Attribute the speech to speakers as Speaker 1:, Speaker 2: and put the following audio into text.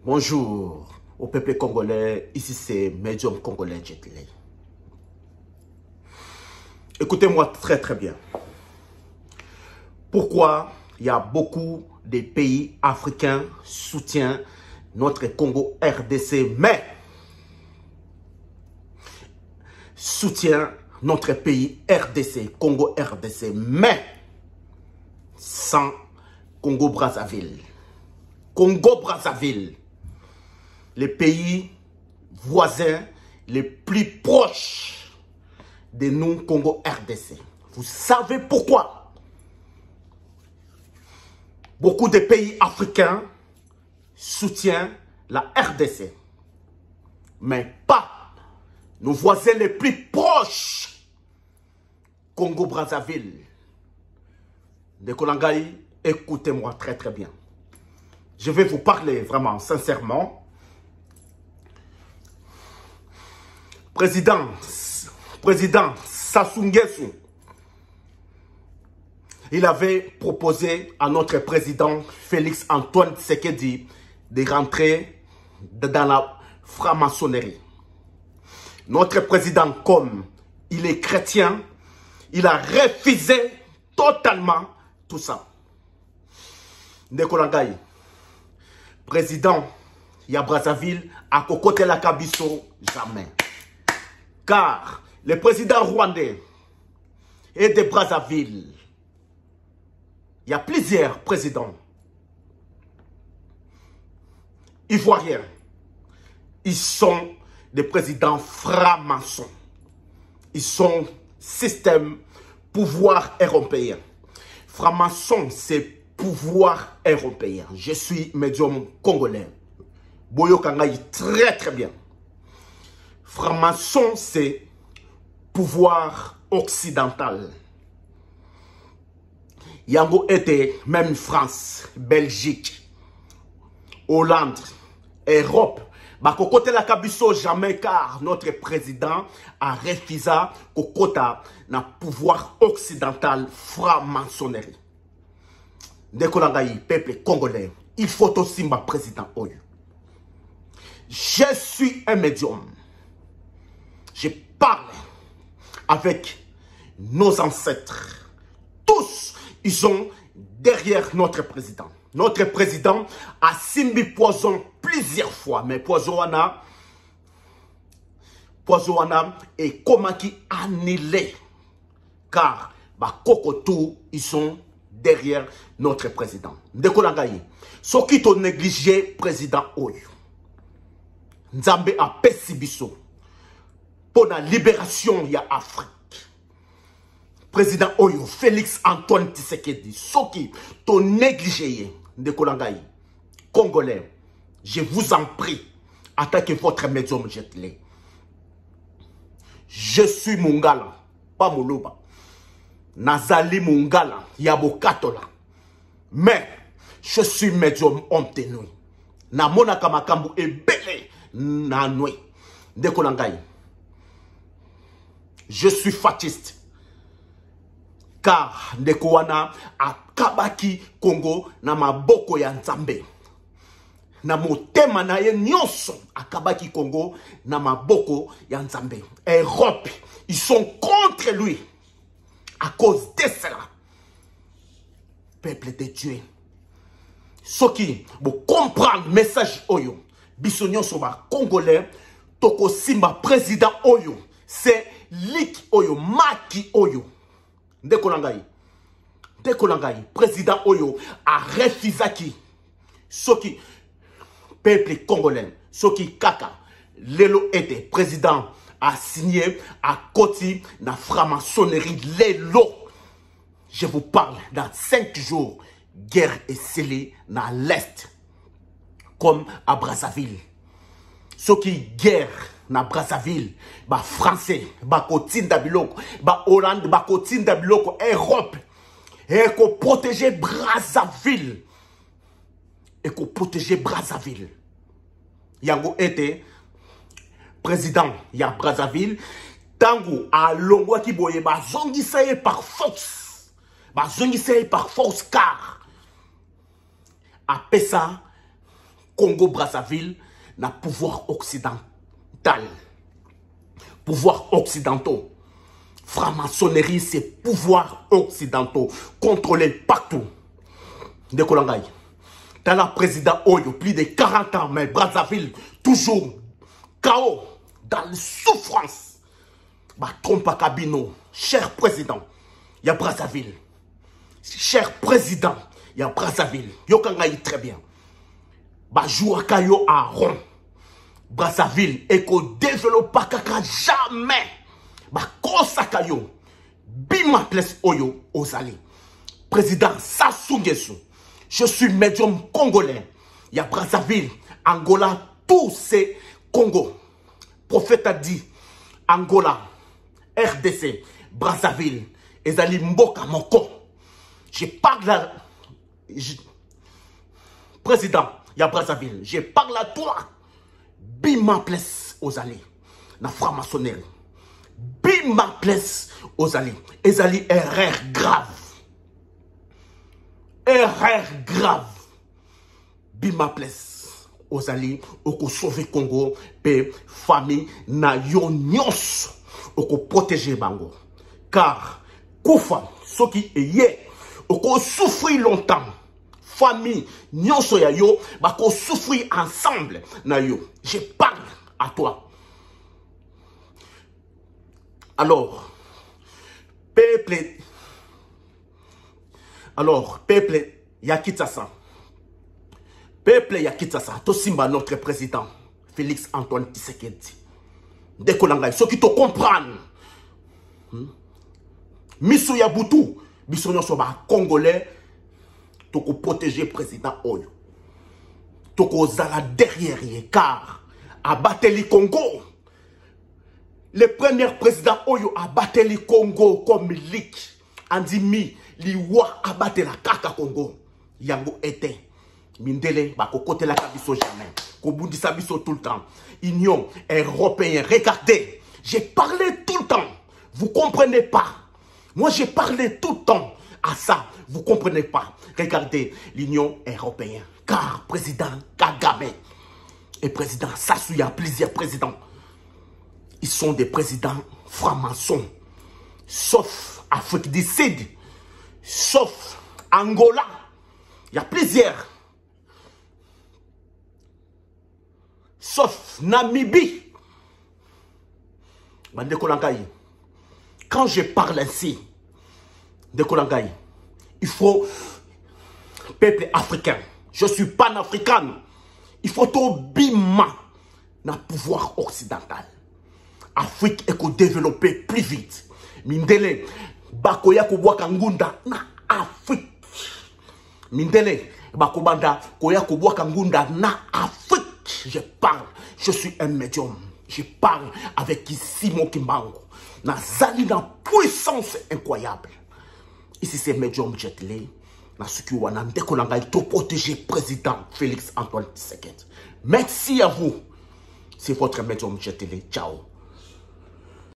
Speaker 1: Bonjour au peuple congolais, ici c'est Médium Congolais Jet Li. Écoutez-moi très bien. Pourquoi il y a beaucoup de pays africains soutiennent notre Congo RDC, mais soutient notre pays RDC, Congo RDC, mais sans Congo Brazzaville. Congo Brazzaville, les pays voisins les plus proches de nous, Congo RDC. Vous savez pourquoi? Beaucoup de pays africains soutiennent la RDC, mais pas nos voisins les plus proches, Congo Brazzaville. De Kolangai, écoutez-moi très bien. Je vais vous parler vraiment sincèrement. Président Sassou Nguesso, il avait proposé à notre président Félix Antoine Tshisekedi de rentrer dans la franc-maçonnerie. Notre président, comme il est chrétien, il a refusé totalement tout ça. Ndekolangai, président, il y a Brazzaville, à côté la Kabiso, jamais. Car le président rwandais est de Brazzaville. Il y a plusieurs présidents ivoiriens. Ils sont des présidents francs-maçons. Ils sont système pouvoir européen. Franc-maçon, c'est pouvoir européen. Je suis médium congolais. Boyo Kangai, très bien. Franc-maçon, c'est pouvoir occidental. Yango était même France, Belgique, Hollande, Europe. Côté la Kabiso jamais, car notre président a refusé kokota na pouvoir occidental franc-maçonnerie. Ndekolangai, peuple congolais, il faut aussi ma président Oyo. Je suis un médium. Je parle avec nos ancêtres. Tous, ils sont derrière notre président. Notre président a simbi poison plusieurs fois. Mais poison est comment qui annulé. Car, Kokotou, ils sont derrière notre président. Ndekolangai, ce qui t'ont négligé, président Oyo. Nzambe a pesibiso. Pour la libération, il y a Afrique. Président Oyo, Félix Antoine Tshisekedi, ce qui t'ont négligé, Ndekolangai, Congolais, je vous en prie, attaquez votre médium Jet Li. Je suis Mungala, pas Moloba. Nazali Mungala, Yabokatola. Mais, je suis médium homme tenue. Namona Kamakambu est belé, Nanoué. Ndekolangai. Je suis fatiste. Car Ndekowana a kabaki Congo na maboko ya Nzambe. Na motema na ye nyonso a kabaki Congo na maboko ya Nzambe. Europe, ils sont contre lui. À cause de cela. Peuple de Dieu. Ce qui vous comprendre le message Oyo. Bisognon soba Congolais. Toko Simba président Oyo. C'est Lik Oyo. Maki Oyo. Ndekolangai, président Oyo a refusé qui, ce qui, peuple congolais, ce qui kaka, Lelo était président a signé à côté de la franc-maçonnerie Lelo. Je vous parle dans 5 jours, guerre est scellée dans l'Est, comme à Brazzaville. Ce qui guerre na Brazzaville, ba français, ba kotinda biloko, ba Hollande, ba kotinda biloko, Europe, et qu'on protéger Brazzaville, Yango était président ya Brazzaville, tango a longwa ki boye ba zongisaye par force, car a pesa Congo-Brazzaville, na pouvoir occidental. Pouvoir occidentaux. Franc-maçonnerie, c'est pouvoir occidentaux. Contrôler partout. De Kolangay. Dans la président Oyo, plus de 40 ans, mais Brazzaville, toujours chaos, dans la souffrance. Bah, trompe à Kabino, cher président, il y a Brazzaville. Cher président, il y a Brazzaville. Yokangay très bien. Bah, joua kayo à rond. Brazzaville, et qu'on développe pas kaka jamais. Bah, kosa kayo. Bima place Oyo, Ozali. Président Sassou Nguesso. Je suis médium congolais. Il y a Brazzaville, Angola, tous ces Congo. Prophète a dit Angola, RDC, Brazzaville, Ezali Mboka Moko. Je parle à... Président, il y a Brazzaville. Je parle à toi. Bima place aux alliés. Na franc-maçonnerie. Bima place aux alliés. Ezali erreur grave. Erreur grave. Bima place aux alliés. Oko sauver Congo. Pe famille na yon nyos. Oko protéger Bango. Car, Koufa, ce qui est hier, oko souffrir longtemps. Famille, nyonso ya yo, bako souffrir ensemble na yo. Je parle à toi. Alors, peuple, Yakitsasa. Peuple Yakitsasa, Tosimba, notre président, Félix Antoine Tshisekedi. Dekolangay, ceux qui te comprennent. Miso Yabutu, Miso Nyosoba, Congolais, Toko protéger président Oyo. Toko Zala derrière, car à Bateli Congo, le premier président Oyo a battu le Congo comme ligue. Andimi, liwa a battu la kaka Congo. Yango était. Mindele, bako kote la kabiso jamais. Kobundi sabiso tout le temps. Union européenne, regardez. J'ai parlé tout le temps. Vous comprenez pas. Moi, j'ai parlé tout le temps à ça. Vous comprenez pas. Regardez l'Union européenne. Car président Kagame et président Sassou, il y a plusieurs présidents. Ils sont des présidents francs-maçons. Sauf Afrique du Sud. Sauf Angola. Il y a plusieurs. Sauf Namibie. Quand je parle ainsi de Kolangaï, il faut peuple africain. Je suis panafricain. Il faut tout bima dans le pouvoir occidental. Afrique est qu'on développer plus vite. Mindele, bakoya kubwaka ngunda na Afrique. Mindele, bakobanda koya kubwaka ngunda na Afrique. Je parle, je suis un médium. Je parle avec Simon Kimbango. Na zali na puissance incroyable. Ici c'est médium Jetley. Na suki wana ndekolanga to protéger président Félix Antoine Tshisekedi. Merci à vous. C'est votre médium Jetley. Ciao.